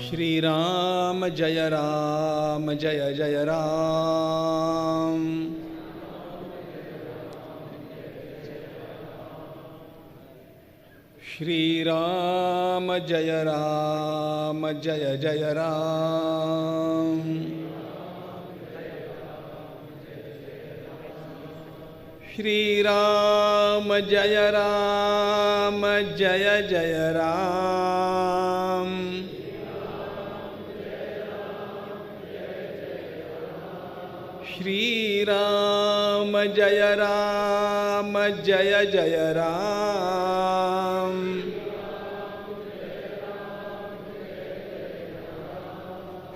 श्री राम जय जय राम। श्री राम जय जय राम। श्री राम जय जय राम। श्री राम जय जय राम।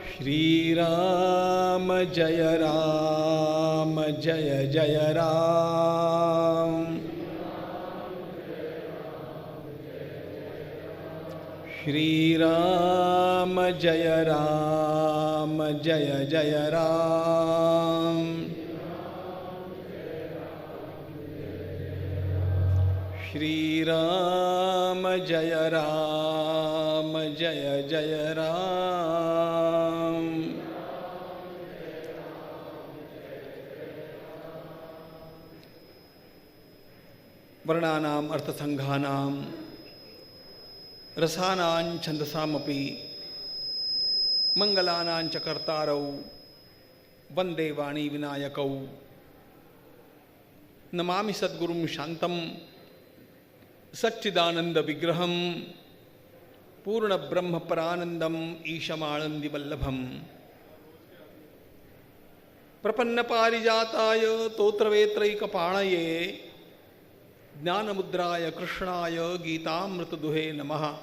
श्री राम जय जय राम। श्री राम जय जय राम। श्री राम जय जय राम। वर्णानाम् अर्थसंघानां रसानां छंदसामपि मंगलानां च कर्तारौ वंदे वाणी विनायकौ। नमामि सद्गुरुं शांतं सच्चिदानंद विग्रहं पूर्ण ब्रह्म परानंदम ईशमानंदी वल्लभम। प्रपन्न पारिजाताय तोत्रवेत्रैकपाणये ज्ञानमुद्राय कृष्णाय गीतामृतदुहे नमः।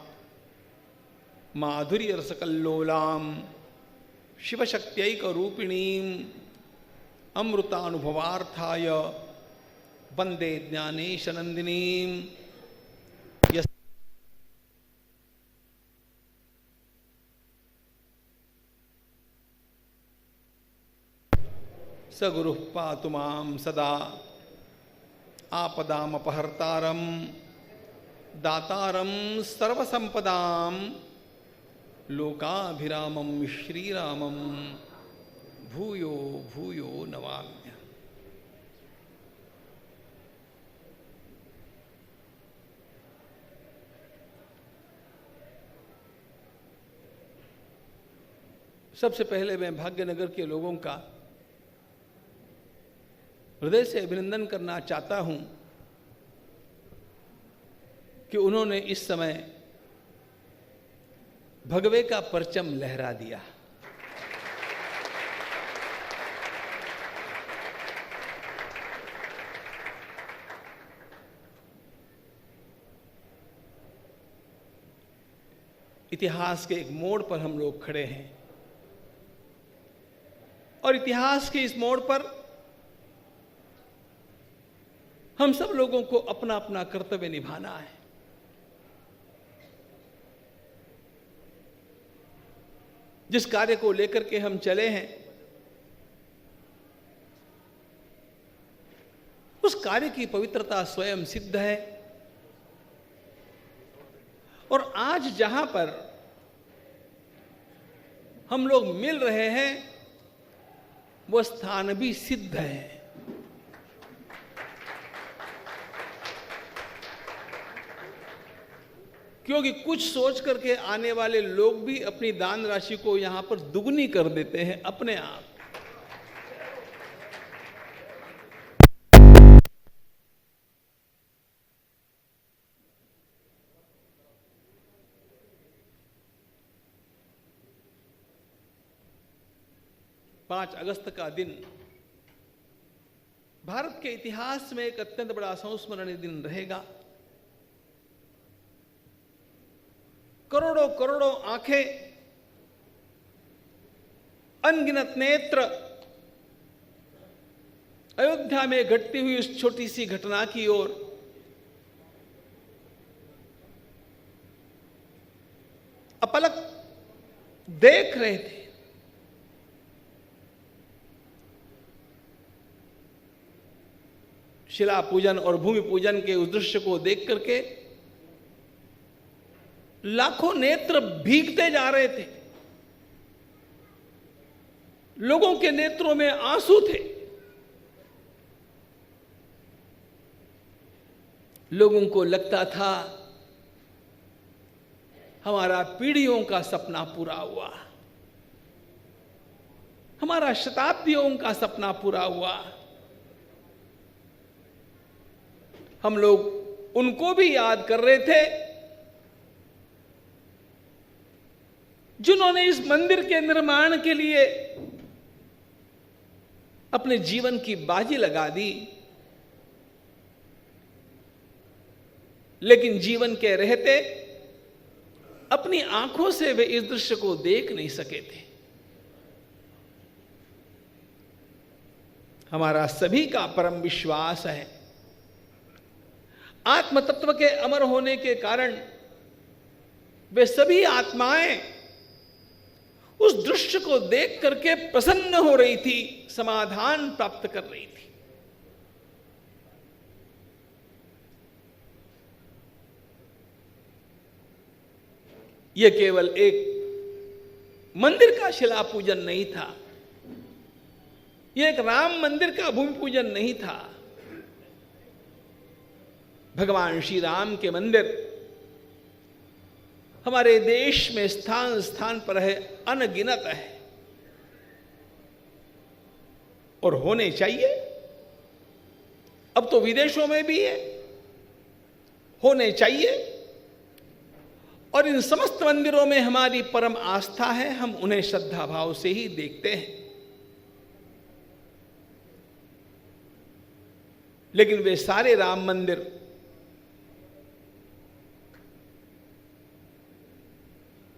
माधुर्य रसकल्लोलां शिवशक्त्यैकरूपिणीं अमृतानुभवार्थाय वंदे ज्ञानेशनंदिनीं। स गुरुः पातु मां सदा आपदामपहर्तारं दातारं सर्वसंपदां लोकाभिरामं श्रीरामं भूयो भूयो नमाम्य। सबसे पहले मैं भाग्यनगर के लोगों का हृदय से अभिनंदन करना चाहता हूं कि उन्होंने इस समय भगवे का परचम लहरा दिया। इतिहास के एक मोड़ पर हम लोग खड़े हैं और इतिहास के इस मोड़ पर हम सब लोगों को अपना अपना कर्तव्य निभाना है। जिस कार्य को लेकर के हम चले हैं उस कार्य की पवित्रता स्वयं सिद्ध है और आज जहां पर हम लोग मिल रहे हैं वो स्थान भी सिद्ध है। क्योंकि कुछ सोच करके आने वाले लोग भी अपनी दान राशि को यहां पर दुगनी कर देते हैं अपने आप। पांच अगस्त का दिन भारत के इतिहास में एक अत्यंत बड़ा संस्मरणीय दिन रहेगा। करोड़ों करोड़ों आंखें, अनगिनत नेत्र अयोध्या में घटती हुई उस छोटी सी घटना की ओर अपलक देख रहे थे। शिला पूजन और भूमि पूजन के उस दृश्य को देख करके लाखों नेत्र भीगते जा रहे थे। लोगों के नेत्रों में आंसू थे। लोगों को लगता था हमारा पीढ़ियों का सपना पूरा हुआ, हमारा शताब्दियों का सपना पूरा हुआ। हम लोग उनको भी याद कर रहे थे जिन्होंने इस मंदिर के निर्माण के लिए अपने जीवन की बाजी लगा दी, लेकिन जीवन के रहते अपनी आंखों से वे इस दृश्य को देख नहीं सके थे। हमारा सभी का परम विश्वास है आत्म तत्व के अमर होने के कारण वे सभी आत्माएं उस दृश्य को देख करके प्रसन्न हो रही थी, समाधान प्राप्त कर रही थी। यह केवल एक मंदिर का शिला पूजन नहीं था, यह एक राम मंदिर का भूमि पूजन नहीं था। भगवान श्री राम के मंदिर हमारे देश में स्थान स्थान पर है, अनगिनत है और होने चाहिए। अब तो विदेशों में भी है, होने चाहिए। और इन समस्त मंदिरों में हमारी परम आस्था है, हम उन्हें श्रद्धा भाव से ही देखते हैं। लेकिन वे सारे राम मंदिर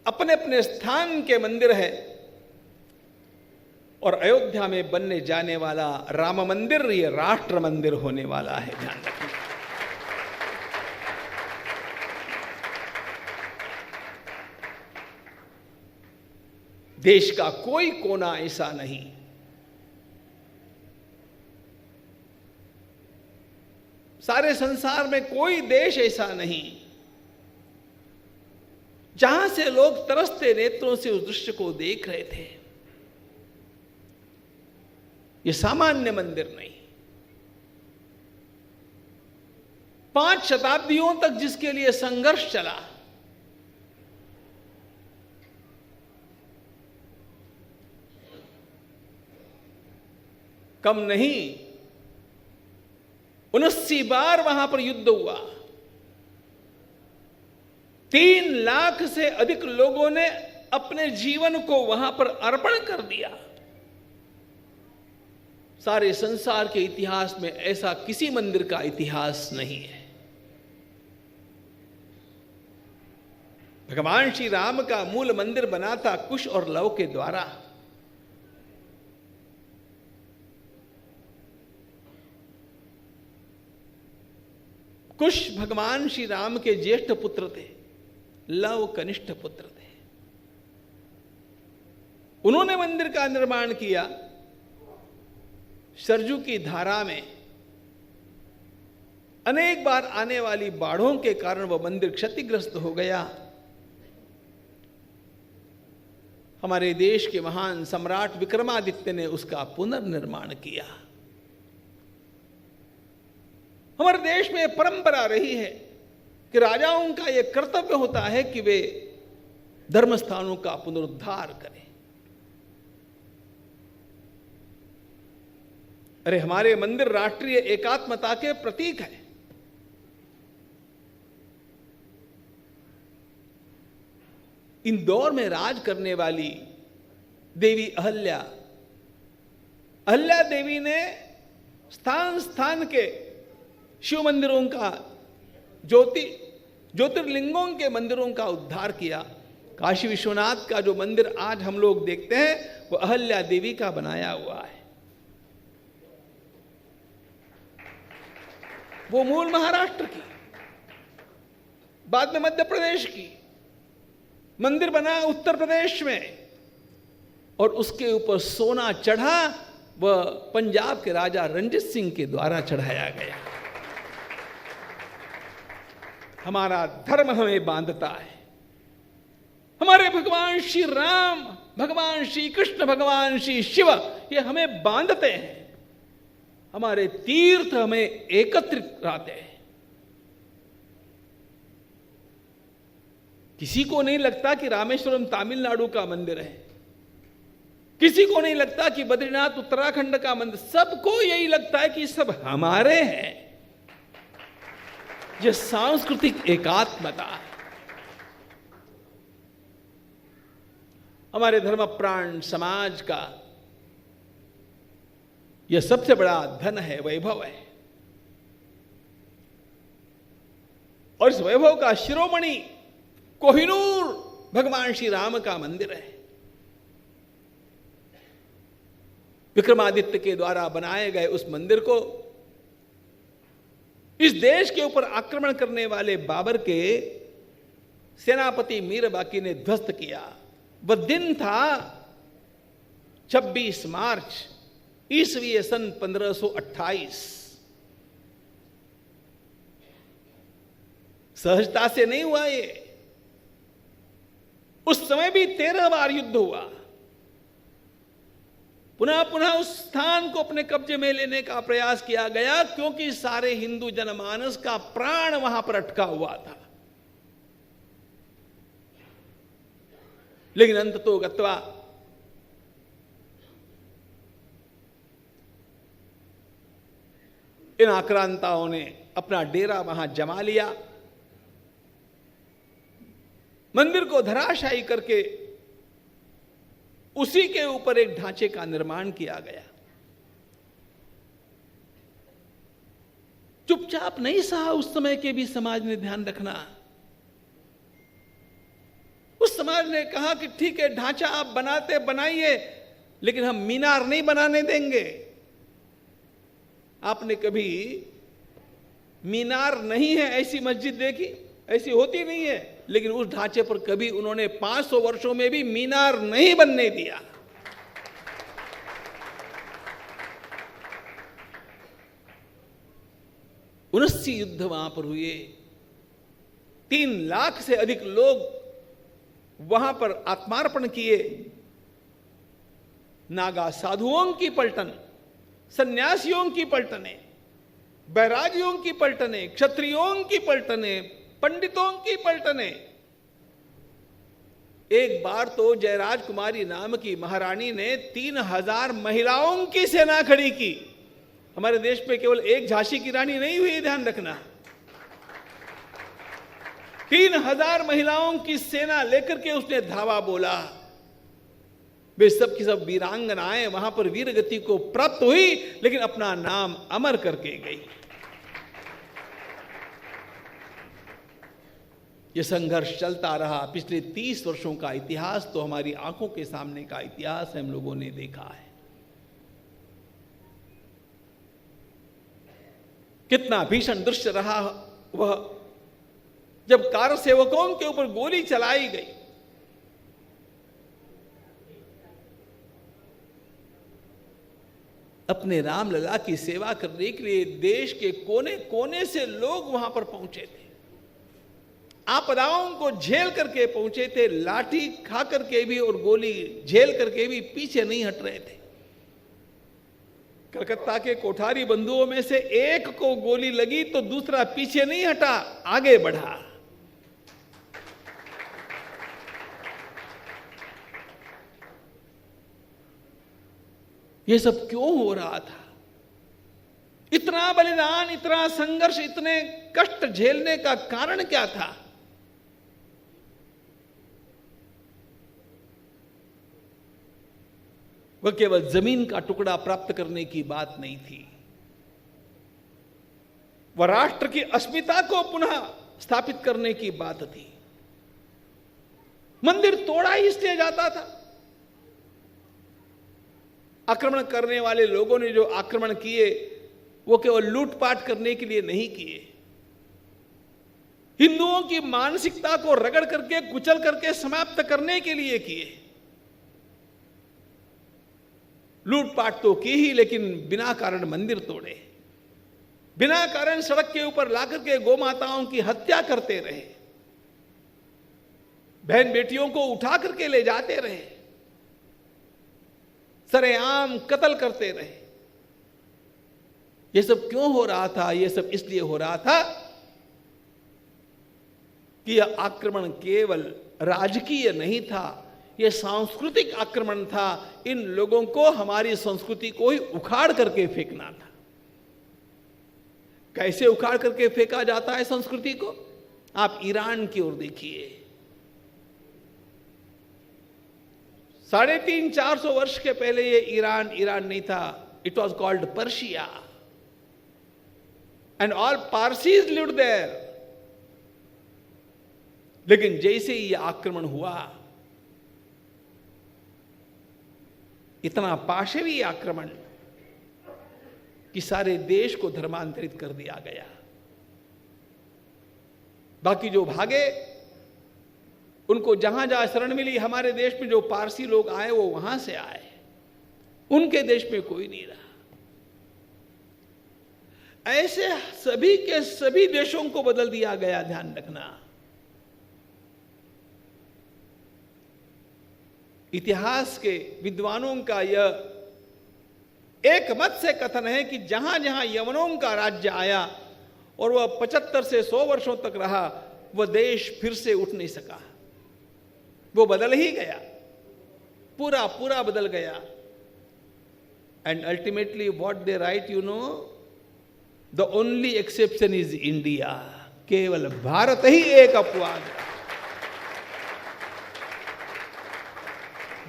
अपने अपने स्थान के मंदिर है और अयोध्या में बनने जाने वाला राम मंदिर ये राष्ट्र मंदिर होने वाला है, ध्यान रखिए। देश का कोई कोना ऐसा नहीं सारे संसार में कोई देश ऐसा नहीं जहां से लोग तरसते नेत्रों से उस दृश्य को देख रहे थे। यह सामान्य मंदिर नहीं, 5 शताब्दियों तक जिसके लिए संघर्ष चला, कम नहीं 79 बार वहां पर युद्ध हुआ। 3 लाख से अधिक लोगों ने अपने जीवन को वहां पर अर्पण कर दिया। सारे संसार के इतिहास में ऐसा किसी मंदिर का इतिहास नहीं है। भगवान श्री राम का मूल मंदिर बना था कुश और लव के द्वारा। कुश भगवान श्री राम के ज्येष्ठ पुत्र थे, लव कनिष्ठ पुत्र थे। उन्होंने मंदिर का निर्माण किया। सरजू की धारा में अनेक बार आने वाली बाढ़ों के कारण वह मंदिर क्षतिग्रस्त हो गया। हमारे देश के महान सम्राट विक्रमादित्य ने उसका पुनर्निर्माण किया। हमारे देश में परंपरा रही है कि राजाओं का यह कर्तव्य होता है कि वे धर्मस्थानों का पुनरुद्धार करें। अरे हमारे मंदिर राष्ट्रीय एकात्मता के प्रतीक है। इंदौर में राज करने वाली देवी अहल्या देवी ने स्थान स्थान के शिव मंदिरों का ज्योतिर्लिंगों के मंदिरों का उद्धार किया। काशी विश्वनाथ का जो मंदिर आज हम लोग देखते हैं वो अहल्या देवी का बनाया हुआ है। वो मूल महाराष्ट्र की, बाद में मध्य प्रदेश की, मंदिर बना उत्तर प्रदेश में और उसके ऊपर सोना चढ़ा, वह पंजाब के राजा रणजीत सिंह के द्वारा चढ़ाया गया। हमारा धर्म हमें बांधता है। हमारे भगवान श्री राम भगवान श्री कृष्ण, भगवान श्री शिव, ये हमें बांधते हैं, हमारे तीर्थ हमें एकत्रित कराते हैं। किसी को नहीं लगता कि रामेश्वरम तमिलनाडु का मंदिर है, किसी को नहीं लगता कि बद्रीनाथ उत्तराखंड का मंदिर, सबको यही लगता है कि सब हमारे हैं। यह सांस्कृतिक एकात्मता है। हमारे धर्म प्राण समाज का यह सबसे बड़ा धन है, वैभव है। और इस वैभव का शिरोमणि कोहिनूर भगवान श्री राम का मंदिर है। विक्रमादित्य के द्वारा बनाए गए उस मंदिर को इस देश के ऊपर आक्रमण करने वाले बाबर के सेनापति मीर बाकी ने ध्वस्त किया। वह दिन था 26 मार्च ईसवी सन 1528। सहजता से नहीं हुआ ये। उस समय भी 13 बार युद्ध हुआ। पुनः पुनः उस स्थान को अपने कब्जे में लेने का प्रयास किया गया, क्योंकि सारे हिंदू जनमानस का प्राण वहां पर अटका हुआ था। लेकिन अंततो गत्वा इन आक्रांताओं ने अपना डेरा वहां जमा लिया, मंदिर को धराशायी करके उसी के ऊपर एक ढांचे का निर्माण किया गया। चुपचाप नहीं सहा उस समय के भी समाज ने ध्यान रखना। उस समाज ने कहा कि ठीक है, ढांचा आप बनाते बनाइए, लेकिन हम मीनार नहीं बनाने देंगे। आपने कभी मीनार नहीं है ऐसी मस्जिद देखी? ऐसी होती नहीं है। लेकिन उस ढांचे पर कभी उन्होंने 500 वर्षों में भी मीनार नहीं बनने दिया। उनस्सी युद्ध वहां पर हुए। 3 लाख से अधिक लोग वहां पर आत्मार्पण किए। नागा साधुओं की पलटन, सन्यासियों की पलटने, बैरागियों की पलटने, क्षत्रियों की पलटने, पंडितों की पलटने। एक बार तो जयराज कुमारी नाम की महारानी ने 3000 महिलाओं की सेना खड़ी की। हमारे देश में केवल एक झांसी की रानी नहीं हुई, ध्यान रखना। 3000 महिलाओं की सेना लेकर के उसने धावा बोला। वे सब की सब वीरांगनाएं वहां पर वीरगति को प्राप्त हुई, लेकिन अपना नाम अमर करके गई। यह संघर्ष चलता रहा। पिछले 30 वर्षों का इतिहास तो हमारी आंखों के सामने का इतिहास हम लोगों ने देखा है। कितना भीषण दृश्य रहा वह, जब कार सेवकों के ऊपर गोली चलाई गई। अपने रामलला की सेवा करने के लिए देश के कोने कोने से लोग वहां पर पहुंचे थे। आपदाओं को झेल करके पहुंचे थे, लाठी खा करके भी और गोली झेल करके भी पीछे नहीं हट रहे थे। कलकत्ता के कोठारी बंधुओं में से एक को गोली लगी तो दूसरा पीछे नहीं हटा, आगे बढ़ा। यह सब क्यों हो रहा था? इतना बलिदान, इतना संघर्ष, इतने कष्ट झेलने का कारण क्या था? वह केवल जमीन का टुकड़ा प्राप्त करने की बात नहीं थी। वह राष्ट्र की अस्मिता को पुनः स्थापित करने की बात थी। मंदिर तोड़ा ही इसलिए जाता था। आक्रमण करने वाले लोगों ने जो आक्रमण किए वो केवल लूटपाट करने के लिए नहीं किए। हिंदुओं की मानसिकता को रगड़ करके, कुचल करके समाप्त करने के लिए किए। लूटपाट तो की ही, लेकिन बिना कारण मंदिर तोड़े, बिना कारण सड़क के ऊपर लाकर के गौ माताओं की हत्या करते रहे, बहन बेटियों को उठा करके ले जाते रहे। सरेआम कत्ल करते रहे। यह सब क्यों हो रहा था? यह सब इसलिए हो रहा था कि यह आक्रमण केवल राजकीय नहीं था, यह सांस्कृतिक आक्रमण था। इन लोगों को हमारी संस्कृति को ही उखाड़ करके फेंकना था। कैसे उखाड़ करके फेंका जाता है संस्कृति को? आप ईरान की ओर देखिए। 350-400 वर्ष के पहले ये ईरान नहीं था। It was called Persia and all Parsis lived there. लेकिन जैसे ही यह आक्रमण हुआ, इतना पाशवी आक्रमण कि सारे देश को धर्मांतरित कर दिया गया। बाकी जो भागे उनको जहां जहां शरण मिली, हमारे देश में जो पारसी लोग आए वो वहां से आए, उनके देश में कोई नहीं रहा। ऐसे सभी के सभी देशों को बदल दिया गया। ध्यान रखना, इतिहास के विद्वानों का यह एक मत से कथन है कि जहां जहां यवनों का राज्य आया और वह 75 से 100 वर्षों तक रहा, वह देश फिर से उठ नहीं सका। वो बदल ही गया, पूरा पूरा बदल गया। And ultimately what they right, you know, the only exception is India. केवल भारत ही एक अपवाद है,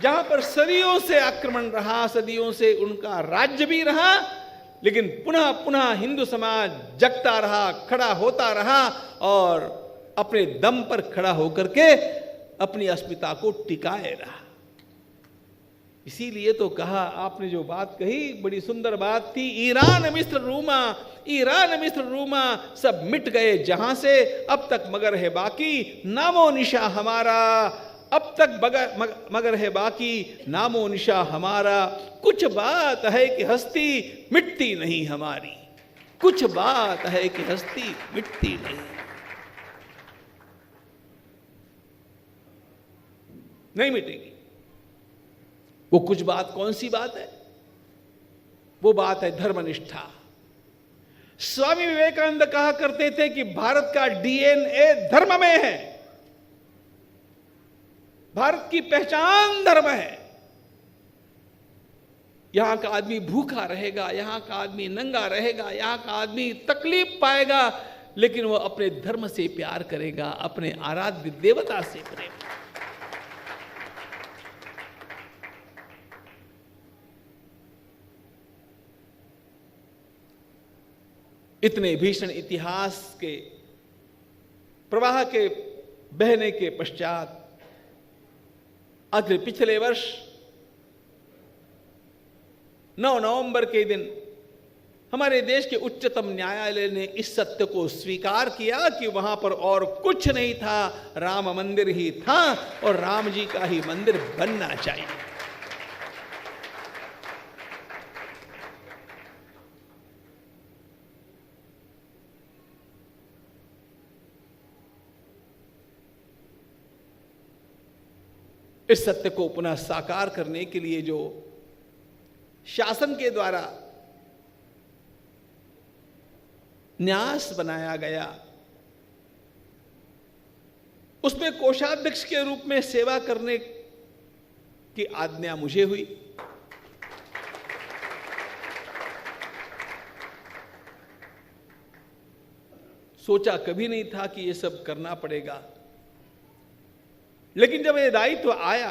जहां पर सदियों से आक्रमण रहा, सदियों से उनका राज्य भी रहा, लेकिन पुनः पुनः हिंदू समाज जगता रहा, खड़ा होता रहा और अपने दम पर खड़ा होकर के अपनी अस्मिता को टिकाए रहा। इसीलिए तो कहा, आपने जो बात कही बड़ी सुंदर बात थी, ईरान मिस्र रूमा, ईरान मिस्र रूमा सब मिट गए जहां से, अब तक मगर है बाकी नामो निशा हमारा, अब तक मगर है बाकी नामो निशा हमारा। कुछ बात है कि हस्ती मिटती नहीं हमारी, कुछ बात है कि हस्ती मिटती नहीं मिटेगी। वो कुछ बात कौन सी बात है? वो बात है धर्मनिष्ठा। स्वामी विवेकानंद कहा करते थे कि भारत का डीएनए धर्म में है, भारत की पहचान धर्म है। यहां का आदमी भूखा रहेगा, यहां का आदमी नंगा रहेगा, यहां का आदमी तकलीफ पाएगा, लेकिन वह अपने धर्म से प्यार करेगा, अपने आराध्य देवता से प्रेम। इतने भीषण इतिहास के प्रवाह के बहने के पश्चात अगले पिछले वर्ष 9 नवंबर के दिन हमारे देश के उच्चतम न्यायालय ने इस सत्य को स्वीकार किया कि वहां पर और कुछ नहीं था, राम मंदिर ही था और राम जी का ही मंदिर बनना चाहिए। इस सत्य को पुनः साकार करने के लिए जो शासन के द्वारा न्यास बनाया गया, उसमें कोषाध्यक्ष के रूप में सेवा करने की आज्ञा मुझे हुई। सोचा कभी नहीं था कि यह सब करना पड़ेगा, लेकिन जब ये दायित्व आया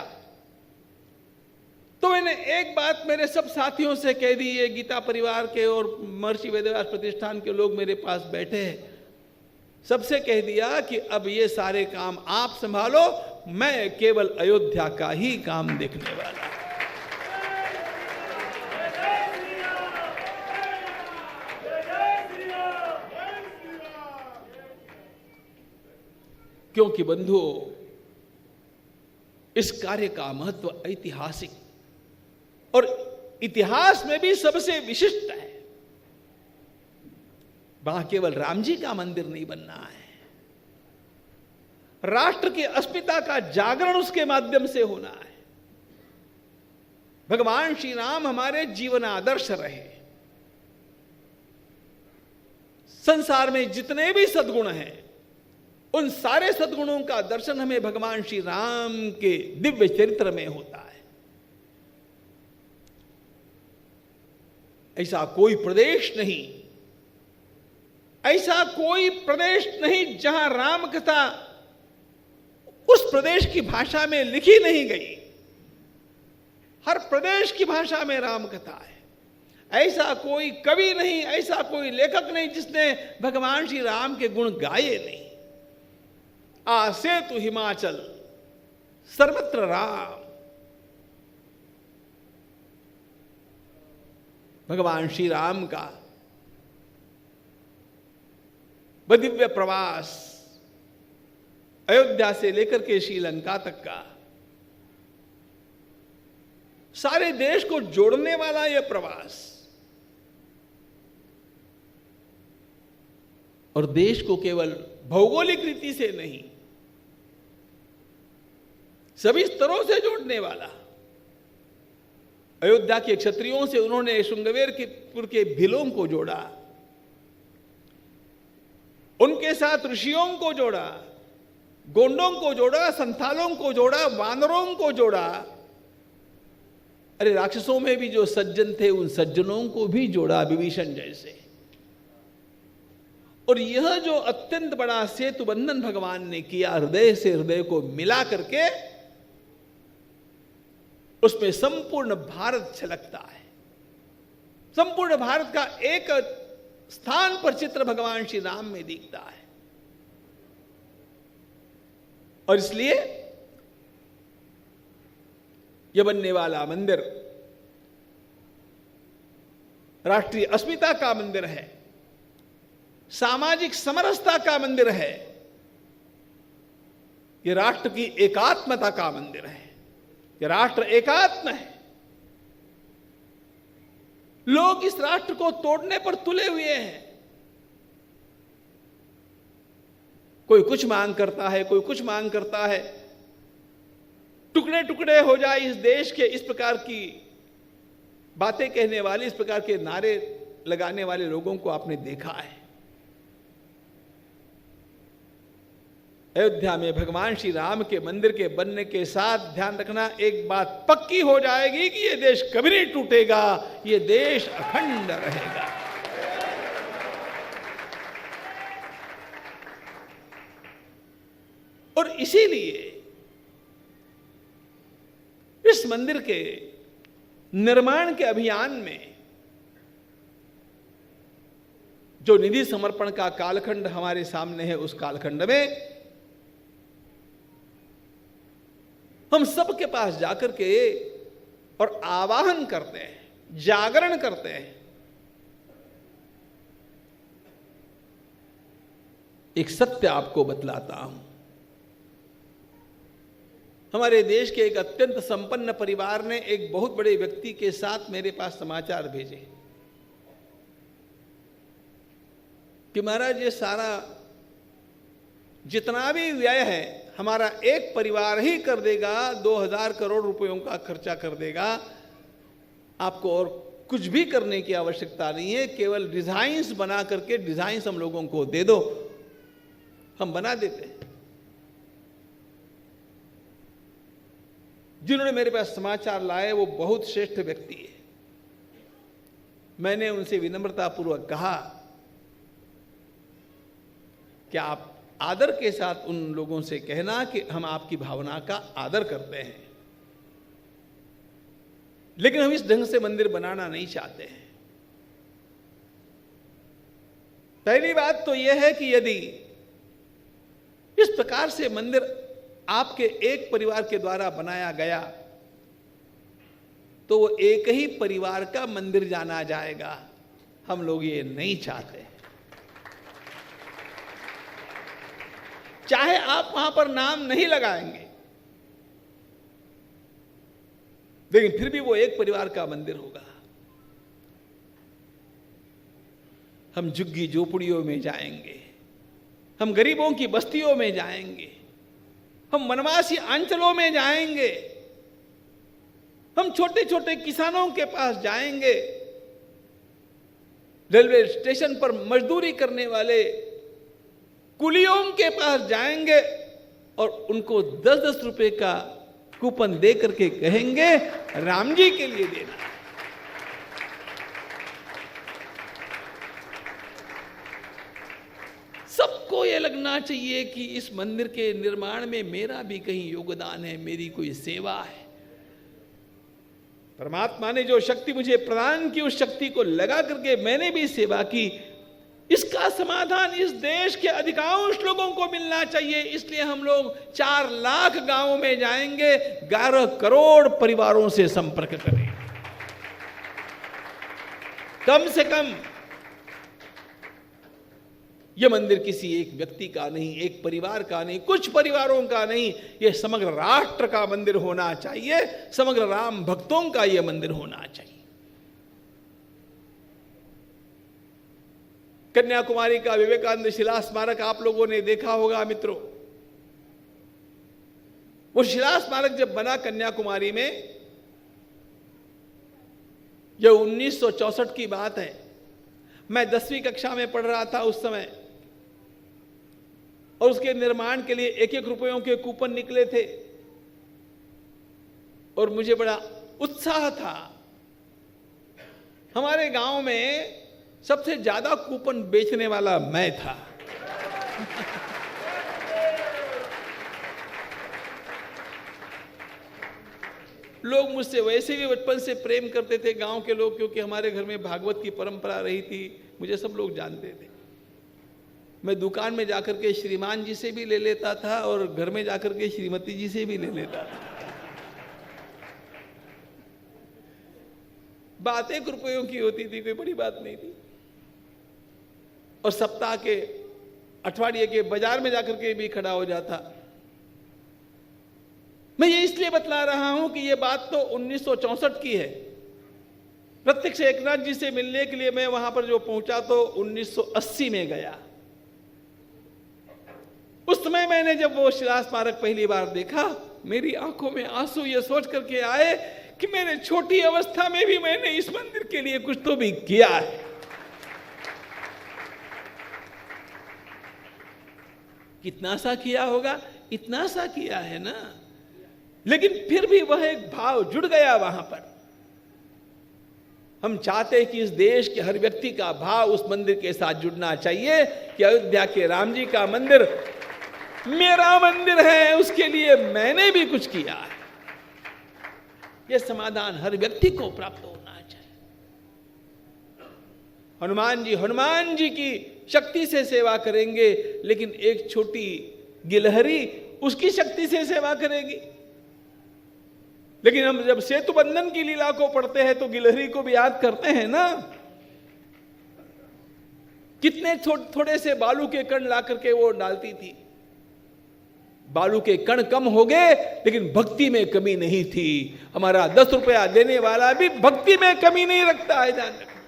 तो मैंने एक बात मेरे सब साथियों से कह दी। ये गीता परिवार के और महर्षि वेदव्यास प्रतिष्ठान के लोग मेरे पास बैठे हैं, सबसे कह दिया कि अब ये सारे काम आप संभालो, मैं केवल अयोध्या का ही काम देखने वाला। क्योंकि बंधुओं, इस कार्य का महत्व ऐतिहासिक और इतिहास में भी सबसे विशिष्ट है। वहां केवल राम जी का मंदिर नहीं बनना है, राष्ट्र की अस्मिता का जागरण उसके माध्यम से होना है। भगवान श्री राम हमारे जीवन आदर्श रहे। संसार में जितने भी सद्गुण हैं, उन सारे सद्गुणों का दर्शन हमें भगवान श्री राम के दिव्य चरित्र में होता है। ऐसा कोई प्रदेश नहीं, ऐसा कोई प्रदेश नहीं जहां राम कथा उस प्रदेश की भाषा में लिखी नहीं गई। हर प्रदेश की भाषा में राम कथा है। ऐसा कोई कवि नहीं, ऐसा कोई लेखक नहीं जिसने भगवान श्री राम के गुण गाए नहीं। आसे तु हिमाचल सर्वत्र राम। भगवान श्री राम का वह दिव्य प्रवास अयोध्या से लेकर के श्रीलंका तक का, सारे देश को जोड़ने वाला यह प्रवास, और देश को केवल भौगोलिक रीति से नहीं, सभी स्तरों से जोड़ने वाला। अयोध्या के क्षत्रियों से उन्होंने श्रृंगवेरपुर के भिलों को जोड़ा, उनके साथ ऋषियों को जोड़ा, गोंडों को जोड़ा, संथालों को जोड़ा, वानरों को जोड़ा। अरे राक्षसों में भी जो सज्जन थे उन सज्जनों को भी जोड़ा, विभीषण जैसे। और यह जो अत्यंत बड़ा सेतु बंधन भगवान ने किया, हृदय से हृदय को मिला करके, उसमें संपूर्ण भारत छलकता है। संपूर्ण भारत का एक स्थान पर चित्र भगवान श्री राम में दिखता है। और इसलिए यह बनने वाला मंदिर राष्ट्रीय अस्मिता का मंदिर है, सामाजिक समरसता का मंदिर है, यह राष्ट्र की एकात्मता का मंदिर है। यह राष्ट्र एकात्म है। लोग इस राष्ट्र को तोड़ने पर तुले हुए हैं। कोई कुछ मांग करता है, कोई कुछ मांग करता है। टुकड़े टुकड़े हो जाए इस देश के, इस प्रकार की बातें कहने वाले, इस प्रकार के नारे लगाने वाले लोगों को आपने देखा है। अयोध्या में भगवान श्री राम के मंदिर के बनने के साथ ध्यान रखना, एक बात पक्की हो जाएगी कि यह देश कभी नहीं टूटेगा, यह देश अखंड रहेगा। और इसीलिए इस मंदिर के निर्माण के अभियान में जो निधि समर्पण का कालखंड हमारे सामने है, उस कालखंड में हम सबके पास जाकर के और आवाहन करते हैं, जागरण करते हैं। एक सत्य आपको बतलाता हूं। हमारे देश के एक अत्यंत संपन्न परिवार ने एक बहुत बड़े व्यक्ति के साथ मेरे पास समाचार भेजे कि महाराज, ये सारा जितना भी व्यय है हमारा एक परिवार ही कर देगा, 2000 करोड़ रुपयों का खर्चा कर देगा। आपको और कुछ भी करने की आवश्यकता नहीं है, केवल डिजाइन्स बना करके डिजाइन्स हम लोगों को दे दो, हम बना देते हैं। जिन्होंने मेरे पास समाचार लाए वो बहुत श्रेष्ठ व्यक्ति है। मैंने उनसे विनम्रतापूर्वक कहा कि आप आदर के साथ उन लोगों से कहना कि हम आपकी भावना का आदर करते हैं, लेकिन हम इस ढंग से मंदिर बनाना नहीं चाहते हैं। पहली बात तो यह है कि यदि इस प्रकार से मंदिर आपके एक परिवार के द्वारा बनाया गया तो वो एक ही परिवार का मंदिर जाना जाएगा। हम लोग ये नहीं चाहते। चाहे आप वहां पर नाम नहीं लगाएंगे, लेकिन फिर भी वो एक परिवार का मंदिर होगा। हम झुग्गी झोपड़ियों में जाएंगे, हम गरीबों की बस्तियों में जाएंगे, हम वनवासी अंचलों में जाएंगे, हम छोटे छोटे किसानों के पास जाएंगे, रेलवे स्टेशन पर मजदूरी करने वाले कुलियों के पास जाएंगे और उनको 10-10 रुपए का कूपन दे करके कहेंगे राम जी के लिए देना। सबको ये लगना चाहिए कि इस मंदिर के निर्माण में मेरा भी कहीं योगदान है, मेरी कोई सेवा है। परमात्मा ने जो शक्ति मुझे प्रदान की, उस शक्ति को लगा करके मैंने भी सेवा की। इसका समाधान इस देश के अधिकांश लोगों को मिलना चाहिए। इसलिए हम लोग 4 लाख गांवों में जाएंगे, 11 करोड़ परिवारों से संपर्क करेंगे। कम से कम यह मंदिर किसी एक व्यक्ति का नहीं, एक परिवार का नहीं, कुछ परिवारों का नहीं, यह समग्र राष्ट्र का मंदिर होना चाहिए। समग्र राम भक्तों का यह मंदिर होना चाहिए। कन्याकुमारी का विवेकानंद शिला स्मारक आप लोगों ने देखा होगा मित्रों। वो शिला स्मारक जब बना कन्याकुमारी में, यह 1964 की बात है। मैं 10वीं कक्षा में पढ़ रहा था उस समय, और उसके निर्माण के लिए 1-1 रुपयों के कूपन निकले थे और मुझे बड़ा उत्साह था। हमारे गांव में सबसे ज्यादा कूपन बेचने वाला मैं था। लोग मुझसे वैसे भी बचपन से प्रेम करते थे, गांव के लोग, क्योंकि हमारे घर में भागवत की परंपरा रही थी। मुझे सब लोग जानते थे। मैं दुकान में जाकर के श्रीमान जी से भी ले लेता था और घर में जाकर के श्रीमती जी से भी ले लेता था। बात 1 रुपयों की होती थी, कोई बड़ी बात नहीं थी। और सप्ताह के, अठवाडिये के बाजार में जाकर के भी खड़ा हो जाता। मैं ये इसलिए बतला रहा हूं कि ये बात तो 1964 की है। प्रत्यक्ष एकनाथ जी से मिलने के लिए मैं वहां पर जो पहुंचा तो 1980 में गया। उस समय मैंने जब वो शिला स्मारक पहली बार देखा, मेरी आंखों में आंसू ये सोच करके आए कि मेरे छोटी अवस्था में भी मैंने इस मंदिर के लिए कुछ तो भी किया है। कितना सा किया होगा, इतना सा किया है ना, लेकिन फिर भी वह एक भाव जुड़ गया वहां पर। हम चाहते हैं कि इस देश के हर व्यक्ति का भाव उस मंदिर के साथ जुड़ना चाहिए कि अयोध्या के राम जी का मंदिर मेरा मंदिर है, उसके लिए मैंने भी कुछ किया है। यह समाधान हर व्यक्ति को प्राप्त होना चाहिए। हनुमान जी की शक्ति से सेवा करेंगे, लेकिन एक छोटी गिलहरी उसकी शक्ति से सेवा करेगी। लेकिन हम जब सेतु बंधन की लीला को पढ़ते हैं तो गिलहरी को भी याद करते हैं ना। कितने थोड़े से बालू के कण ला करके वो डालती थी। बालू के कण कम हो गए, लेकिन भक्ति में कमी नहीं थी। हमारा 10 रुपया देने वाला भी भक्ति में कमी नहीं रखता है, ध्यान रखना।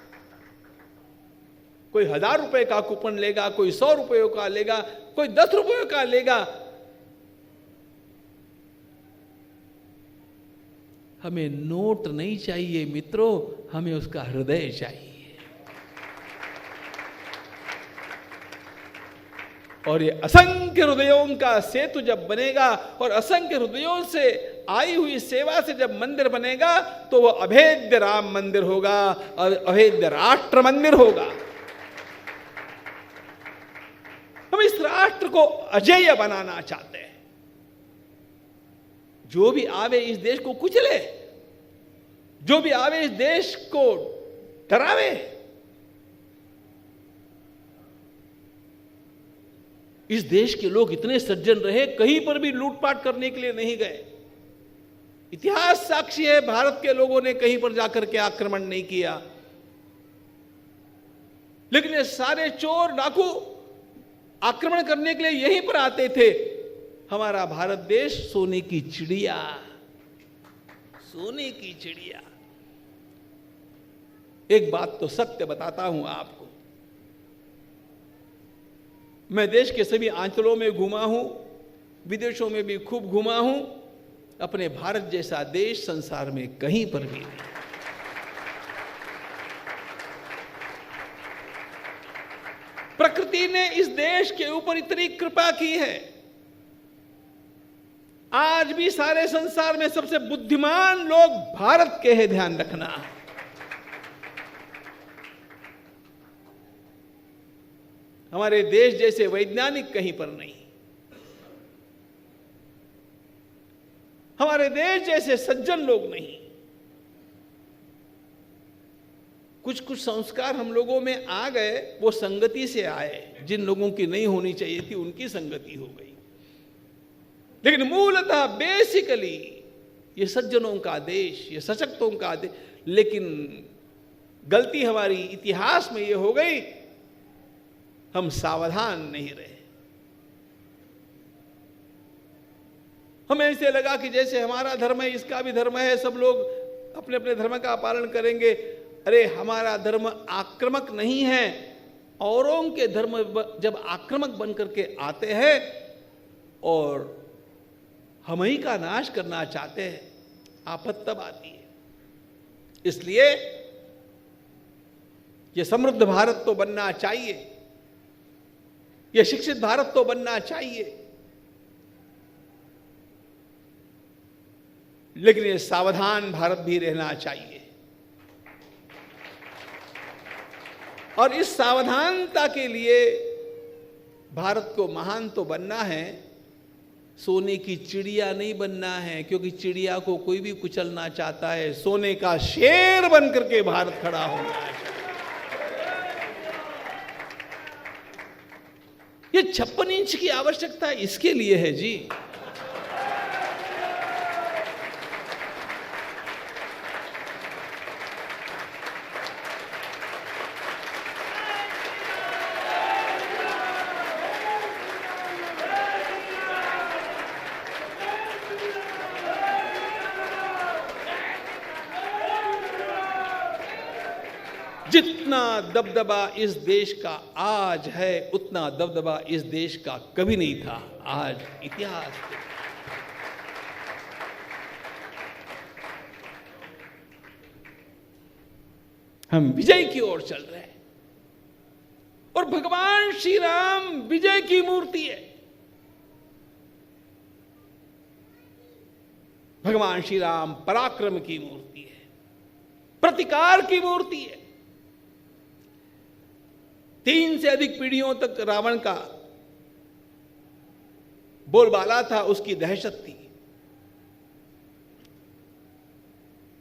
कोई 1000 रुपए का कूपन लेगा, कोई 100 रुपयों का लेगा, कोई 10 रुपयों का लेगा। हमें नोट नहीं चाहिए मित्रों, हमें उसका हृदय चाहिए। और ये असंख्य हृदयों का सेतु जब बनेगा और असंख्य हृदयों से आई हुई सेवा से जब मंदिर बनेगा तो वह अभेद्य राम मंदिर होगा, अभेद्य राष्ट्र मंदिर होगा। हम इस राष्ट्र को अजेय बनाना चाहते हैं। जो भी आवे इस देश को कुचले, जो भी आवे इस देश को डरावे। इस देश के लोग इतने सज्जन रहे, कहीं पर भी लूटपाट करने के लिए नहीं गए। इतिहास साक्षी है, भारत के लोगों ने कहीं पर जाकर के आक्रमण नहीं किया। लेकिन ये सारे चोर डाकू आक्रमण करने के लिए यहीं पर आते थे। हमारा भारत देश सोने की चिड़िया, सोने की चिड़िया। एक बात तो सत्य बताता हूं आपको, मैं देश के सभी अंचलों में घूमा हूं, विदेशों में भी खूब घूमा हूं। अपने भारत जैसा देश संसार में कहीं पर भी नहीं। प्रकृति ने इस देश के ऊपर इतनी कृपा की है, आज भी सारे संसार में सबसे बुद्धिमान लोग भारत के हैं, ध्यान रखना। हमारे देश जैसे वैज्ञानिक कहीं पर नहीं, हमारे देश जैसे सज्जन लोग नहीं। कुछ कुछ संस्कार हम लोगों में आ गए, वो संगति से आए, जिन लोगों की नहीं होनी चाहिए थी उनकी संगति हो गई। लेकिन मूलतः बेसिकली ये सज्जनों का देश, ये सशक्तों का देश। लेकिन गलती हमारी इतिहास में ये हो गई, हम सावधान नहीं रहे। हमें ऐसे लगा कि जैसे हमारा धर्म है, इसका भी धर्म है, सब लोग अपने अपने धर्म का पालन करेंगे। अरे हमारा धर्म आक्रामक नहीं है। औरों के धर्म जब आक्रामक बन करके आते हैं और हम ही का नाश करना चाहते हैं, आफत तब आती है। इसलिए यह समृद्ध भारत तो बनना चाहिए, यह शिक्षित भारत तो बनना चाहिए, लेकिन यह सावधान भारत भी रहना चाहिए। और इस सावधानता के लिए भारत को महान तो बनना है, सोने की चिड़िया नहीं बनना है, क्योंकि चिड़िया को कोई भी कुचलना चाहता है। सोने का शेर बन करके भारत खड़ा होना है। ये 56 इंच की आवश्यकता इसके लिए है जी। जितना दबदबा इस देश का आज है, उतना दबदबा इस देश का कभी नहीं था। आज इतिहास हम विजय की ओर चल रहे हैं और भगवान श्री राम विजय की मूर्ति है। भगवान श्री राम पराक्रम की मूर्ति है, प्रतिकार की मूर्ति है। 3 से अधिक पीढ़ियों तक रावण का बोलबाला था, उसकी दहशत थी।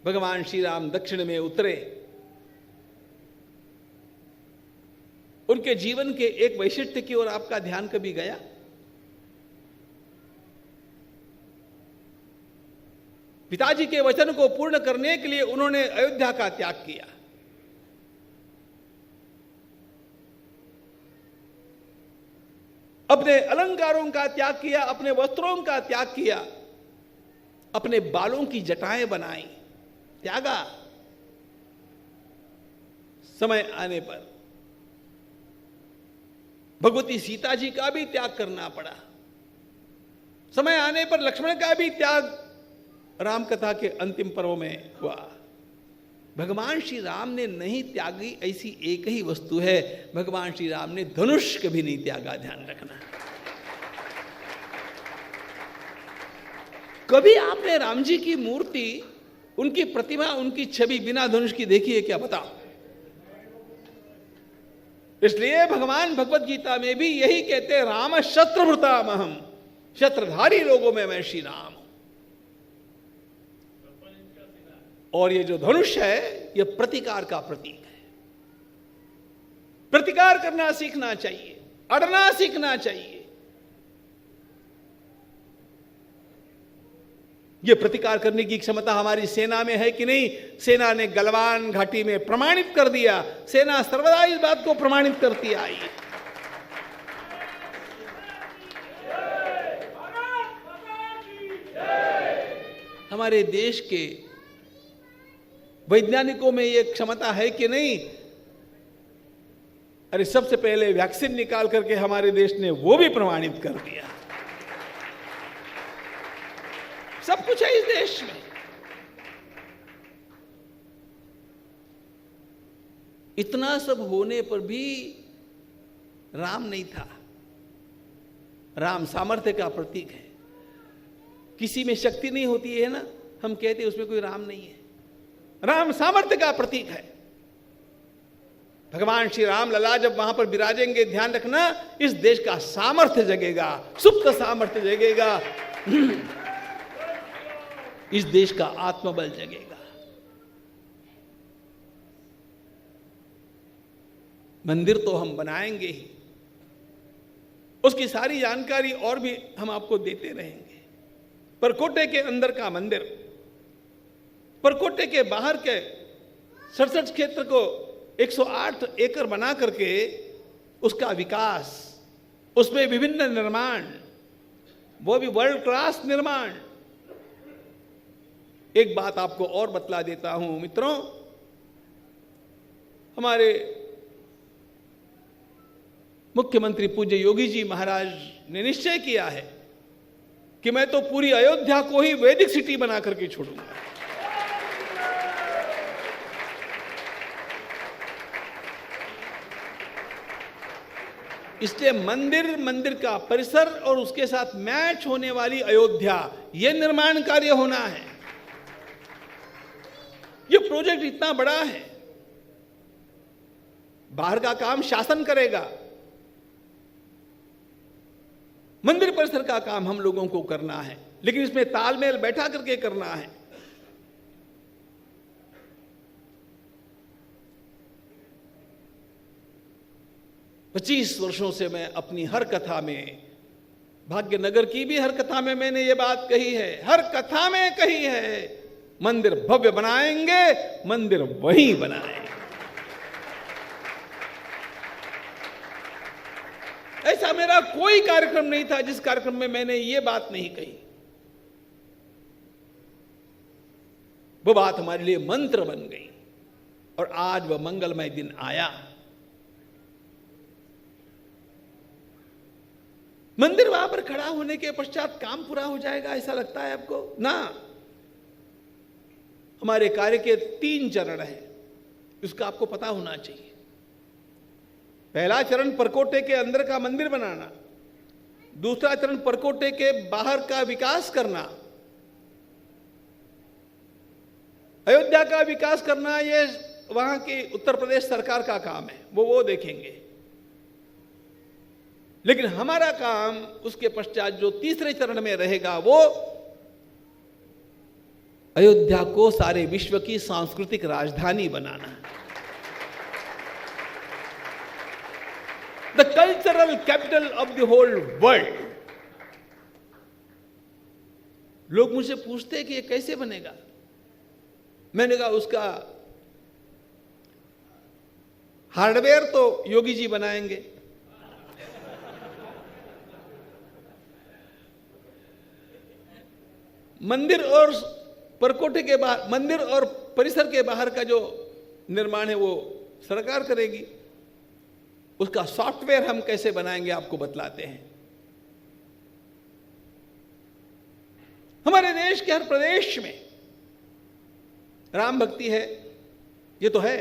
भगवान श्री राम दक्षिण में उतरे, उनके जीवन के एक वैशिष्ट्य की ओर आपका ध्यान कभी गया? पिताजी के वचन को पूर्ण करने के लिए उन्होंने अयोध्या का त्याग किया। अपने अलंकारों का त्याग किया, अपने वस्त्रों का त्याग किया, अपने बालों की जटाएं बनाई, त्यागा। समय आने पर भगवती सीता जी का भी त्याग करना पड़ा। समय आने पर लक्ष्मण का भी त्याग राम कथा के अंतिम पर्व में हुआ। भगवान श्री राम ने नहीं त्यागी ऐसी एक ही वस्तु है, भगवान श्री राम ने धनुष कभी नहीं त्यागा। ध्यान रखना। कभी आपने राम जी की मूर्ति, उनकी प्रतिमा, उनकी छवि बिना धनुष की देखी है क्या? बताओ। इसलिए भगवान भगवत गीता में भी यही कहते हैं, राम शस्त्रभृतामहम, शस्त्रधारी लोगों में मैं श्री राम। और ये जो धनुष है, ये प्रतिकार का प्रतीक है। प्रतिकार करना सीखना चाहिए, अड़ना सीखना चाहिए। ये प्रतिकार करने की क्षमता हमारी सेना में है कि नहीं? सेना ने गलवान घाटी में प्रमाणित कर दिया। सेना सर्वदा इस बात को प्रमाणित करती आई है। हमारे देश के वैज्ञानिकों में यह क्षमता है कि नहीं? अरे सबसे पहले वैक्सीन निकाल करके हमारे देश ने वो भी प्रमाणित कर दिया। सब कुछ है इस देश में। इतना सब होने पर भी राम नहीं था। राम सामर्थ्य का प्रतीक है। किसी में शक्ति नहीं होती है ना, हम कहते हैं उसमें कोई राम नहीं है। राम सामर्थ्य का प्रतीक है। भगवान श्री राम लला जब वहां पर विराजेंगे, ध्यान रखना, इस देश का सामर्थ्य जगेगा, सुप्त सामर्थ्य जगेगा, इस देश का आत्मबल जगेगा। मंदिर तो हम बनाएंगे ही, उसकी सारी जानकारी और भी हम आपको देते रहेंगे। परकोटे के अंदर का मंदिर, परकोटे के बाहर के 67 क्षेत्र को 108 एकड़ बना करके उसका विकास, उसमें विभिन्न निर्माण, वो भी वर्ल्ड क्लास निर्माण। एक बात आपको और बतला देता हूं मित्रों, हमारे मुख्यमंत्री पूज्य योगी जी महाराज ने निश्चय किया है कि मैं तो पूरी अयोध्या को ही वैदिक सिटी बना करके छोड़ूंगा। इसलिए मंदिर, मंदिर का परिसर और उसके साथ मैच होने वाली अयोध्या, यह निर्माण कार्य होना है। यह प्रोजेक्ट इतना बड़ा है, बाहर का काम शासन करेगा, मंदिर परिसर का काम हम लोगों को करना है, लेकिन इसमें तालमेल बैठा करके करना है। पच्चीस वर्षों से मैं अपनी हर कथा में, भाग्यनगर की भी हर कथा में मैंने ये बात कही है, हर कथा में कही है, मंदिर भव्य बनाएंगे, मंदिर वहीं बनाएंगे। ऐसा मेरा कोई कार्यक्रम नहीं था जिस कार्यक्रम में मैंने ये बात नहीं कही। वो बात हमारे लिए मंत्र बन गई और आज वह मंगलमय दिन आया। मंदिर वहां पर खड़ा होने के पश्चात काम पूरा हो जाएगा ऐसा लगता है आपको? ना, हमारे कार्य के 3 चरण हैं, इसका आपको पता होना चाहिए। पहला चरण परकोटे के अंदर का मंदिर बनाना, दूसरा चरण परकोटे के बाहर का विकास करना, अयोध्या का विकास करना, ये वहां की उत्तर प्रदेश सरकार का काम है, वो देखेंगे। लेकिन हमारा काम उसके पश्चात जो तीसरे चरण में रहेगा, वो अयोध्या को सारे विश्व की सांस्कृतिक राजधानी बनाना है। The cultural capital of the whole world. लोग मुझसे पूछते हैं कि ये कैसे बनेगा? मैंने कहा उसका हार्डवेयर तो योगी जी बनाएंगे, मंदिर और परकोटे के बाहर, मंदिर और परिसर के बाहर का जो निर्माण है वो सरकार करेगी। उसका सॉफ्टवेयर हम कैसे बनाएंगे आपको बतलाते हैं। हमारे देश के हर प्रदेश में राम भक्ति है, ये तो है,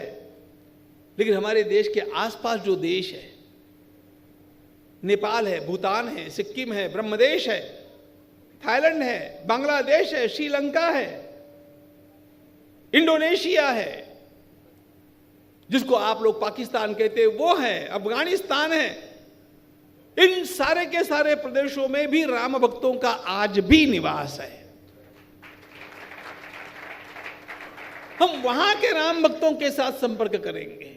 लेकिन हमारे देश के आसपास जो देश है, नेपाल है, भूटान है, सिक्किम है, ब्रह्मदेश है, थाईलैंड है, बांग्लादेश है, श्रीलंका है, इंडोनेशिया है, जिसको आप लोग पाकिस्तान कहते हैं वो है, अफगानिस्तान है, इन सारे के सारे प्रदेशों में भी राम भक्तों का आज भी निवास है। हम वहां के राम भक्तों के साथ संपर्क करेंगे।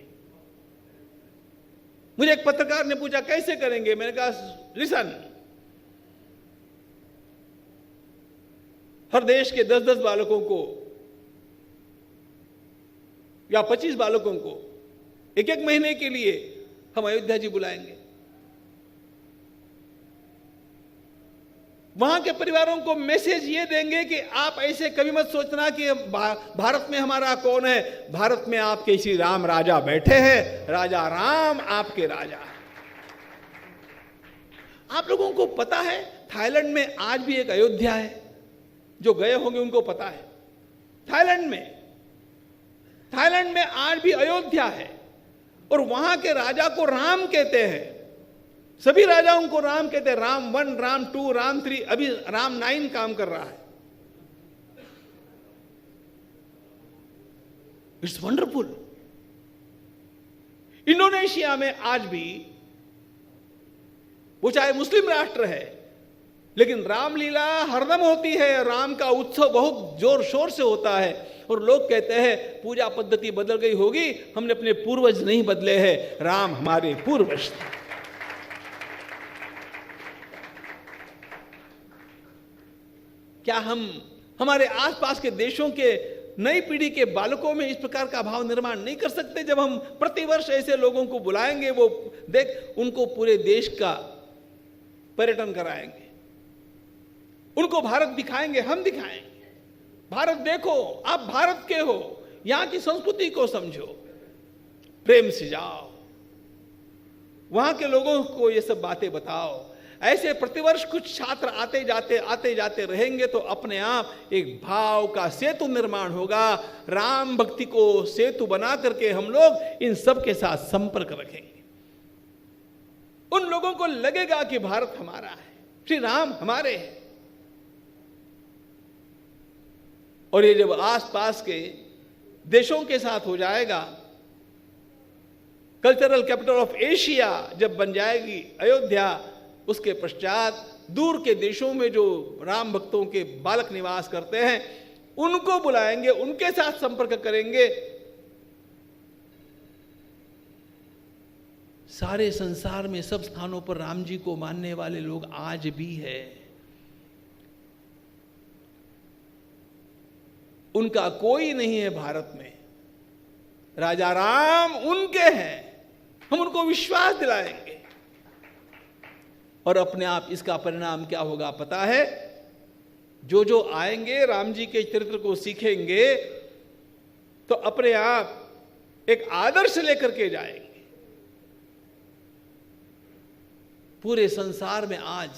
मुझे एक पत्रकार ने पूछा कैसे करेंगे? मैंने कहा लिसन, हर देश के 10-10 बालकों को या 25 बालकों को 1-1 महीने के लिए हम अयोध्या जी बुलाएंगे। वहां के परिवारों को मैसेज ये देंगे कि आप ऐसे कभी मत सोचना कि भारत में हमारा कौन है, भारत में आपके श्री राम राजा बैठे हैं, राजा राम आपके राजा। आप लोगों को पता है थाईलैंड में आज भी एक अयोध्या है, जो गए होंगे उनको पता है। थाईलैंड में आज भी अयोध्या है और वहां के राजा को राम कहते हैं। सभी राजाओं को राम कहते हैं। राम 1, राम 2, राम 3, अभी राम 9 काम कर रहा है। It's wonderful. इंडोनेशिया में आज भी, वो चाहे मुस्लिम राष्ट्र है, लेकिन रामलीला हरदम होती है। राम का उत्सव बहुत जोर शोर से होता है और लोग कहते हैं पूजा पद्धति बदल गई होगी, हमने अपने पूर्वज नहीं बदले हैं, राम हमारे पूर्वज थे। क्या हम हमारे आसपास के देशों के नई पीढ़ी के बालकों में इस प्रकार का भाव निर्माण नहीं कर सकते? जब हम प्रतिवर्ष ऐसे लोगों को बुलाएंगे, वो देख उनको पूरे देश का पर्यटन कराएंगे, उनको भारत दिखाएंगे, हम दिखाएंगे। भारत देखो, आप भारत के हो, यहां की संस्कृति को समझो, प्रेम से जाओ, वहां के लोगों को ये सब बातें बताओ। ऐसे प्रतिवर्ष कुछ छात्र आते जाते रहेंगे तो अपने आप एक भाव का सेतु निर्माण होगा। राम भक्ति को सेतु बना करके हम लोग इन सब के साथ संपर्क रखेंगे। उन लोगों को लगेगा कि भारत हमारा है, श्री राम हमारे हैं। और ये जब आसपास के देशों के साथ हो जाएगा, कल्चरल कैपिटल ऑफ एशिया जब बन जाएगी अयोध्या, उसके पश्चात दूर के देशों में जो राम भक्तों के बालक निवास करते हैं उनको बुलाएंगे, उनके साथ संपर्क करेंगे। सारे संसार में सब स्थानों पर राम जी को मानने वाले लोग आज भी हैं। उनका कोई नहीं है भारत में, राजा राम उनके हैं। हम उनको विश्वास दिलाएंगे और अपने आप इसका परिणाम क्या होगा पता है? जो जो आएंगे राम जी के चरित्र को सीखेंगे तो अपने आप एक आदर्श लेकर के जाएंगे। पूरे संसार में आज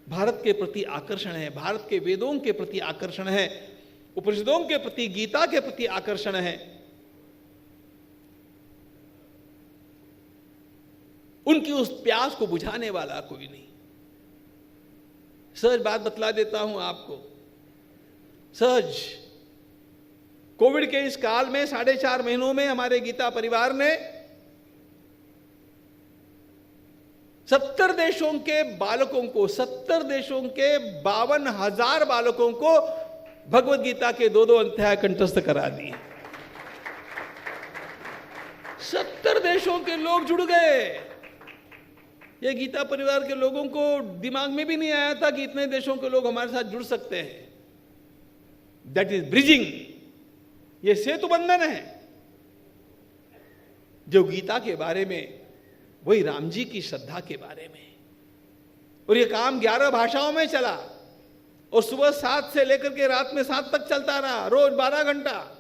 भारत के प्रति आकर्षण है, भारत के वेदों के प्रति आकर्षण है, उपनिषदों के प्रति, गीता के प्रति आकर्षण है। उनकी उस प्यास को बुझाने वाला कोई नहीं। सहज बात बतला देता हूं आपको, सहज। कोविड के इस काल में 4.5 महीनों में हमारे गीता परिवार ने 70 देशों के बालकों को, 70 देशों के 52,000 बालकों को भगवत गीता के 2-2 अध्याय कंठस्थ करा दिए। 70 देशों के लोग जुड़ गए। ये गीता परिवार के लोगों को दिमाग में भी नहीं आया था कि इतने देशों के लोग हमारे साथ जुड़ सकते हैं। That is bridging. ये सेतु बंधन है। जो गीता के बारे में, वही राम जी की श्रद्धा के बारे में। और ये काम 11 भाषाओं में चला और सुबह 7 से लेकर के रात में 7 तक चलता रहा, रोज 12 घंटा।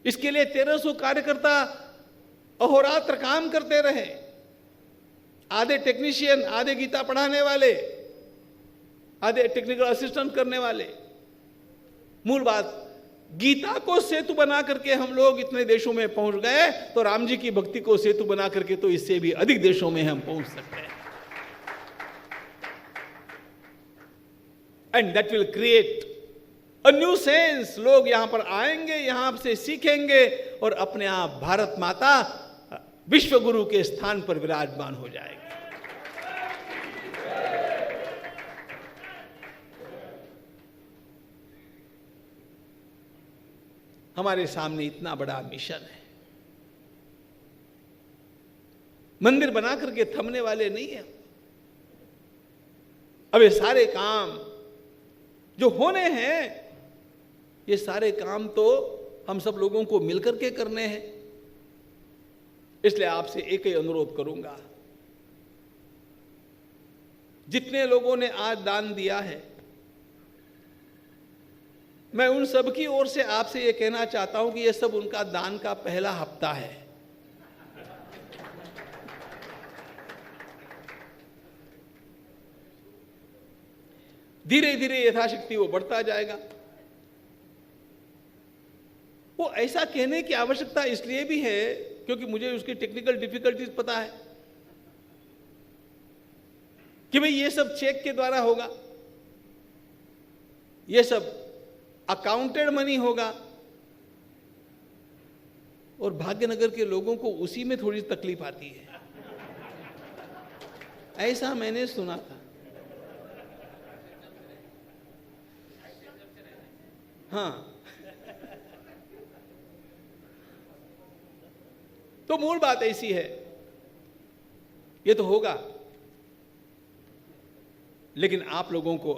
इसके लिए 1300 कार्यकर्ता अहोरात्र काम करते रहे। आधे टेक्नीशियन, आधे गीता पढ़ाने वाले, आधे टेक्निकल असिस्टेंट करने वाले। मूल बात, गीता को सेतु बना करके हम लोग इतने देशों में पहुंच गए, तो राम जी की भक्ति को सेतु बना करके तो इससे भी अधिक देशों में हम पहुंच सकते हैं। And that will create a new sense. लोग यहां पर आएंगे, यहां से सीखेंगे और अपने आप भारत माता विश्व गुरु के स्थान पर विराजमान हो जाएगी। हमारे सामने इतना बड़ा मिशन है। मंदिर बना करके थमने वाले नहीं है। अब ये सारे काम जो होने हैं, ये सारे काम तो हम सब लोगों को मिलकर के करने हैं। इसलिए आपसे एक ही अनुरोध करूंगा, जितने लोगों ने आज दान दिया है, मैं उन सब की ओर से आपसे यह कहना चाहता हूं कि यह सब उनका दान का पहला हफ्ता है। धीरे धीरे यथाशक्ति वो बढ़ता जाएगा। वो ऐसा कहने की आवश्यकता इसलिए भी है क्योंकि मुझे उसकी टेक्निकल डिफिकल्टीज पता है कि भाई ये सब चेक के द्वारा होगा, ये सब अकाउंटेड मनी होगा, और भाग्यनगर के लोगों को उसी में थोड़ी तकलीफ आती है, ऐसा मैंने सुना था। हाँ, तो मूल बात ऐसी है, ये तो होगा, लेकिन आप लोगों को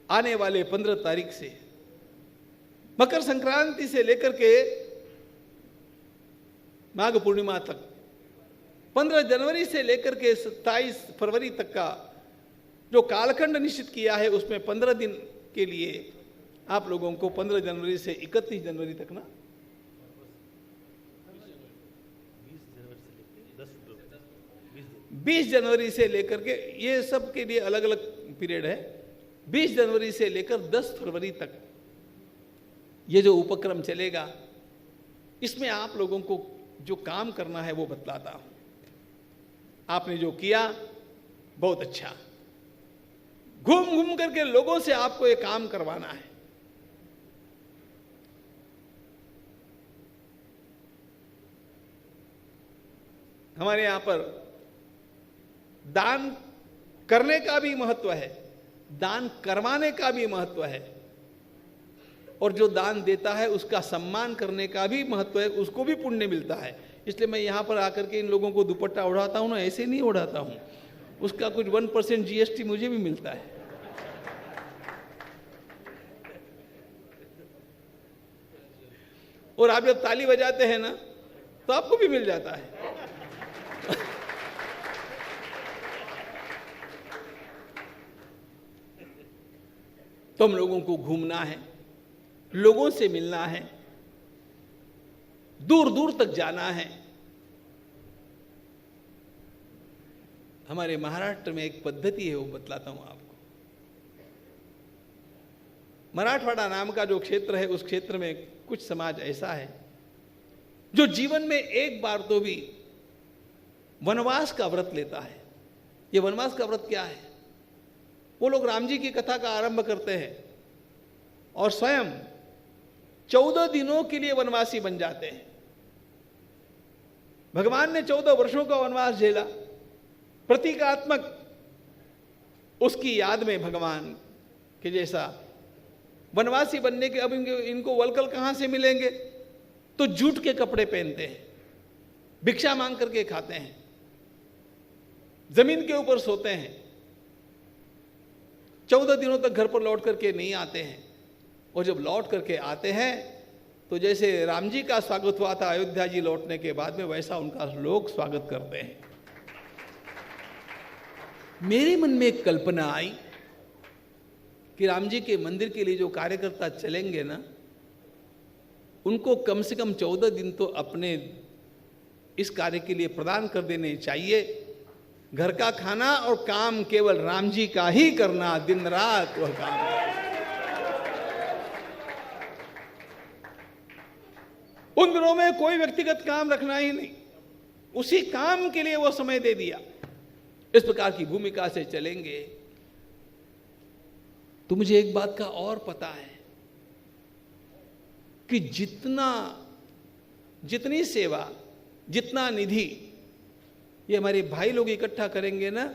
आने वाले 15 तारीख से मकर संक्रांति से लेकर के माघ पूर्णिमा तक, 15 जनवरी से लेकर के 27 फरवरी तक का जो कालखंड निश्चित किया है, उसमें 15 दिन के लिए आप लोगों को 15 जनवरी से 31 जनवरी तक ना 20 जनवरी से लेकर के, ये सब के लिए अलग अलग पीरियड है, 20 जनवरी से लेकर 10 फरवरी तक ये जो उपक्रम चलेगा, इसमें आप लोगों को जो काम करना है वो बतलाता हूं। आपने जो किया बहुत अच्छा, घूम घूम करके लोगों से आपको ये काम करवाना है। हमारे यहां पर दान करने का भी महत्व है, दान करवाने का भी महत्व है, और जो दान देता है उसका सम्मान करने का भी महत्व है, उसको भी पुण्य मिलता है। इसलिए मैं यहां पर आकर के इन लोगों को दुपट्टा उड़ाता हूं ना, ऐसे नहीं उड़ाता हूं, उसका कुछ 1% GST मुझे भी मिलता है। और आप जब ताली बजाते हैं ना तो आपको भी मिल जाता है। तो हम लोगों को घूमना है, लोगों से मिलना है, दूर दूर तक जाना है। हमारे महाराष्ट्र में एक पद्धति है, वो बतलाता हूं आपको। मराठवाड़ा नाम का जो क्षेत्र है, उस क्षेत्र में कुछ समाज ऐसा है जो जीवन में एक बार तो भी वनवास का व्रत लेता है। ये वनवास का व्रत क्या है? वो लोग राम जी की कथा का आरंभ करते हैं और स्वयं 14 दिनों के लिए वनवासी बन जाते हैं। भगवान ने 14 वर्षों का वनवास झेला, प्रतीकात्मक उसकी याद में भगवान के जैसा वनवासी बनने के अब इनको वलकल कहां से मिलेंगे? तो जूट के कपड़े पहनते हैं, भिक्षा मांग करके खाते हैं, जमीन के ऊपर सोते हैं, 14 दिनों तक घर पर लौट करके नहीं आते हैं। और जब लौट करके आते हैं तो जैसे राम जी का स्वागत हुआ था अयोध्या जी लौटने के बाद में, वैसा उनका लोग स्वागत करते हैं। मेरे मन में एक कल्पना आई कि राम जी के मंदिर के लिए जो कार्यकर्ता चलेंगे ना, उनको कम से कम 14 दिन तो अपने इस कार्य के लिए प्रदान कर देने चाहिए। घर का खाना और काम केवल राम जी का ही करना, दिन रात वह काम। उन दिनों में कोई व्यक्तिगत काम रखना ही नहीं, उसी काम के लिए वो समय दे दिया। इस प्रकार की भूमिका से चलेंगे तो मुझे एक बात का और पता है कि जितनी सेवा, जितना निधि ये हमारे भाई लोग इकट्ठा करेंगे ना,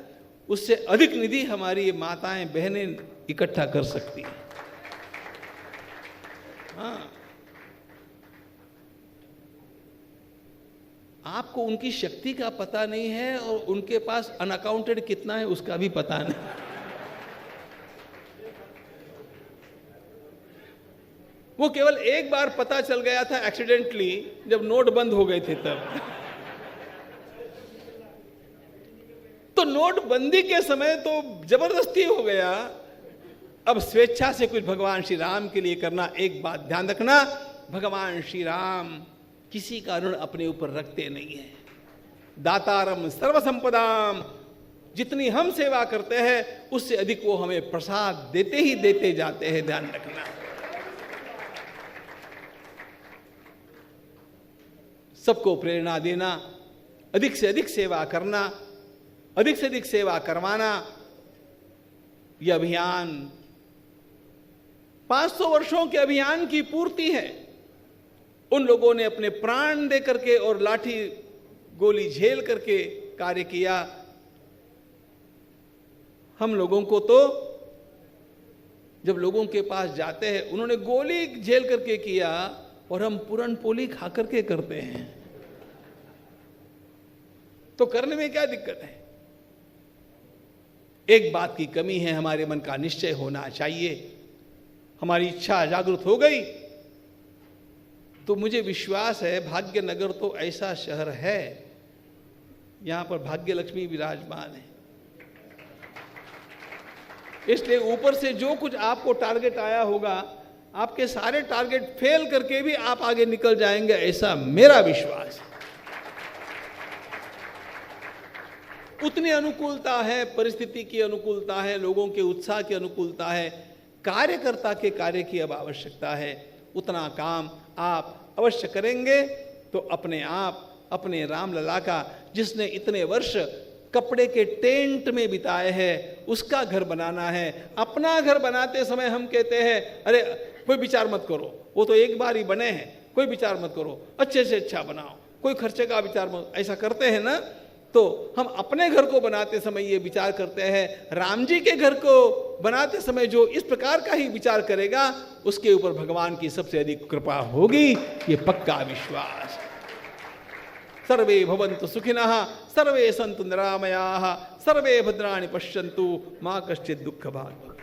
उससे अधिक निधि हमारी माताएं बहनें इकट्ठा कर सकती हैं। हाँ, आपको उनकी शक्ति का पता नहीं है और उनके पास अनअकाउंटेड कितना है उसका भी पता नहीं। वो केवल एक बार पता चल गया था एक्सीडेंटली, जब नोट बंद हो गए थे तब। तो नोटबंदी के समय तो जबरदस्ती हो गया, अब स्वेच्छा से कुछ भगवान श्री राम के लिए करना। एक बात ध्यान रखना, भगवान श्री राम किसी का ऋण अपने ऊपर रखते नहीं है। दातारम सर्वसंपदाम, जितनी हम सेवा करते हैं उससे अधिक वो हमें प्रसाद देते ही देते जाते हैं, ध्यान रखना। सबको प्रेरणा देना, अधिक से अधिक सेवा करना, अधिक से अधिक सेवा करवाना, यह अभियान 500 वर्षों के अभियान की पूर्ति है। उन लोगों ने अपने प्राण दे करके और लाठी गोली झेल करके कार्य किया। हम लोगों को तो जब लोगों के पास जाते हैं, उन्होंने गोली झेल करके किया और हम पूरन पोली खा करके करते हैं, तो करने में क्या दिक्कत है? एक बात की कमी है, हमारे मन का निश्चय होना चाहिए। हमारी इच्छा जागृत हो गई तो मुझे विश्वास है भाग्यनगर तो ऐसा शहर है, यहां पर भाग्य लक्ष्मी विराजमान है। इसलिए ऊपर से जो कुछ आपको टारगेट आया होगा, आपके सारे टारगेट फेल करके भी आप आगे निकल जाएंगे, ऐसा मेरा विश्वास है। उतनी अनुकूलता है, परिस्थिति की अनुकूलता है, लोगों के उत्साह की अनुकूलता है, कार्यकर्ता के कार्य की अब आवश्यकता है। उतना काम आप अवश्य करेंगे तो अपने आप अपने रामलला का, जिसने इतने वर्ष कपड़े के टेंट में बिताए हैं, उसका घर बनाना है। अपना घर बनाते समय हम कहते हैं अरे कोई विचार मत करो, वो तो एक बार ही बने हैं, कोई विचार मत करो, अच्छे से अच्छा बनाओ, कोई खर्चे का विचार मत, ऐसा करते हैं ना। तो हम अपने घर को बनाते समय ये विचार करते हैं, राम जी के घर को बनाते समय जो इस प्रकार का ही विचार करेगा उसके ऊपर भगवान की सबसे अधिक कृपा होगी, ये पक्का विश्वास। सर्वे भवन्तु सुखिनः, सर्वे सन्तु निरामयाः, सर्वे भद्राणि पश्यन्तु, मा कश्चित् दुःखभाग्।